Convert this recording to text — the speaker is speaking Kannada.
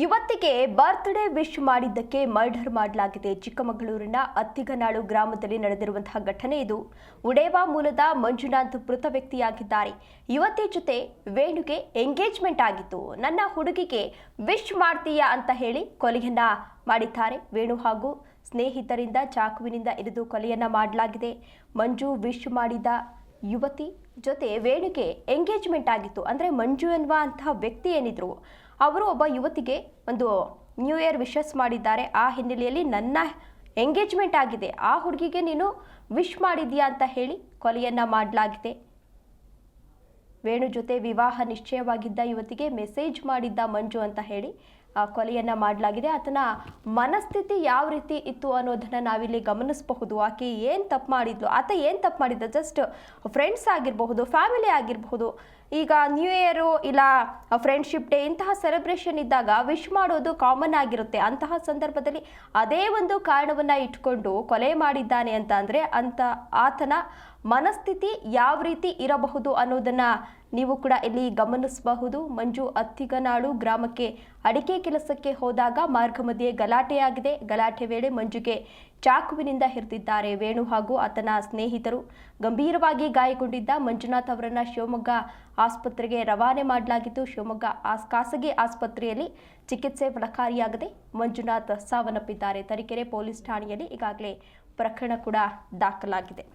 ಯುವತಿಗೆ ಬರ್ತ್ಡೇ ವಿಶ್ ಮಾಡಿದ್ದಕ್ಕೆ ಮರ್ಡರ್ ಮಾಡಲಾಗಿದೆ. ಚಿಕ್ಕಮಗಳೂರಿನ ಅತ್ತಿಗನಾಳು ಗ್ರಾಮದಲ್ಲಿ ನಡೆದಿರುವಂತಹ ಘಟನೆ ಇದು. ಉಡೇವಾ ಮೂಲದ ಮಂಜುನಾಥ್ ಮೃತ ವ್ಯಕ್ತಿಯಾಗಿದ್ದಾರೆ. ಯುವತಿ ಜೊತೆ ವೇಣುಗೆ ಎಂಗೇಜ್ಮೆಂಟ್ ಆಗಿತ್ತು. ನನ್ನ ಹುಡುಗಿಗೆ ವಿಶ್ ಮಾಡ್ತೀಯಾ ಅಂತ ಹೇಳಿ ಕೊಲೆಯನ್ನ ಮಾಡಿದ್ದಾರೆ. ವೇಣು ಹಾಗೂ ಸ್ನೇಹಿತರಿಂದ ಚಾಕುವಿನಿಂದ ಇರಿದು ಕೊಲೆಯನ್ನ ಮಾಡಲಾಗಿದೆ. ಮಂಜು ವಿಶ್ ಮಾಡಿದ ಯುವತಿ ಜೊತೆ ವೇಣುಗೆ ಎಂಗೇಜ್ಮೆಂಟ್ ಆಗಿತ್ತು. ಅಂದರೆ ಮಂಜು ಎನ್ನುವಂತಹ ವ್ಯಕ್ತಿ ಏನಿದ್ರು ಅವರು ಒಬ್ಬ ಯುವತಿಗೆ ಒಂದು ನ್ಯೂ ಇಯರ್ ವಿಶಸ್ ಮಾಡಿದ್ದಾರೆ. ಆ ಹಿನ್ನೆಲೆಯಲ್ಲಿ ನನ್ನ ಎಂಗೇಜ್ಮೆಂಟ್ ಆಗಿದೆ, ಆ ಹುಡುಗಿಗೆ ನೀನು ವಿಶ್ ಮಾಡಿದ್ಯಾ ಅಂತ ಹೇಳಿ ಕೊಲೆಯನ್ನ ಮಾಡಲಾಗಿದೆ. ವೇಣು ಜೊತೆ ವಿವಾಹ ನಿಶ್ಚಯವಾಗಿದ್ದ ಯುವತಿಗೆ ಮೆಸೇಜ್ ಮಾಡಿದ್ದ ಮಂಜು ಅಂತ ಹೇಳಿ ಕೊಲೆಯನ್ನ ಮಾಡಲಾಗಿದೆ. ಆತನ ಮನಸ್ಥಿತಿ ಯಾವ ರೀತಿ ಇತ್ತು ಅನ್ನೋದನ್ನ ನಾವಿಲ್ಲಿ ಗಮನಿಸಬಹುದು. ಆಕೆ ಏನು ತಪ್ಪು ಮಾಡಿದ್ಲು, ಆತ ಏನು ತಪ್ಪು ಮಾಡಿದ್ದ, ಜಸ್ಟ್ ಫ್ರೆಂಡ್ಸ್ ಆಗಿರಬಹುದು, ಫ್ಯಾಮಿಲಿ ಆಗಿರಬಹುದು. ಈಗ ನ್ಯೂ ಇಯರು ಇಲ್ಲ ಫ್ರೆಂಡ್ಶಿಪ್ ಡೇ ಇಂತಹ ಸೆಲೆಬ್ರೇಷನ್ ಇದ್ದಾಗ ವಿಶ್ ಮಾಡೋದು ಕಾಮನ್ ಆಗಿರುತ್ತೆ. ಅಂತಹ ಸಂದರ್ಭದಲ್ಲಿ ಅದೇ ಒಂದು ಕಾರಣವನ್ನು ಇಟ್ಕೊಂಡು ಕೊಲೆ ಮಾಡಿದ್ದಾನೆ ಅಂತ ಅಂದರೆ ಆತನ ಮನಸ್ಥಿತಿ ಯಾವ ರೀತಿ ಇರಬಹುದು ಅನ್ನೋದನ್ನು ನೀವು ಕೂಡ ಇಲ್ಲಿ ಗಮನಿಸಬಹುದು. ಮಂಜು ಅತ್ತಿಗನಾಳು ಗ್ರಾಮಕ್ಕೆ ಅಡಿಕೆ ಕೆಲಸಕ್ಕೆ ಹೋದಾಗ ಮಾರ್ಗ ಮಧ್ಯೆ ಗಲಾಟೆಯಾಗಿದೆ. ಗಲಾಟೆ ವೇಳೆ ಮಂಜುಗೆ ಚಾಕುವಿನಿಂದ ಹಿಡಿದಿದ್ದಾರೆ. ವೇಣು ಹಾಗೂ ಆತನ ಸ್ನೇಹಿತರು ಗಂಭೀರವಾಗಿ ಗಾಯಗೊಂಡಿದ್ದ ಮಂಜುನಾಥ್ ಅವರನ್ನು ಶಿವಮೊಗ್ಗ ಆಸ್ಪತ್ರೆಗೆ ರವಾನೆ ಮಾಡಲಾಗಿತ್ತು. ಶಿವಮೊಗ್ಗ ಖಾಸಗಿ ಆಸ್ಪತ್ರೆಯಲ್ಲಿ ಚಿಕಿತ್ಸೆ ಫಲಕಾರಿಯಾಗದೆ ಮಂಜುನಾಥ್ ಸಾವನ್ನಪ್ಪಿದ್ದಾರೆ. ತರೀಕೆರೆ ಪೊಲೀಸ್ ಠಾಣೆಯಲ್ಲಿ ಈಗಾಗಲೇ ಪ್ರಕರಣ ಕೂಡ ದಾಖಲಾಗಿದೆ.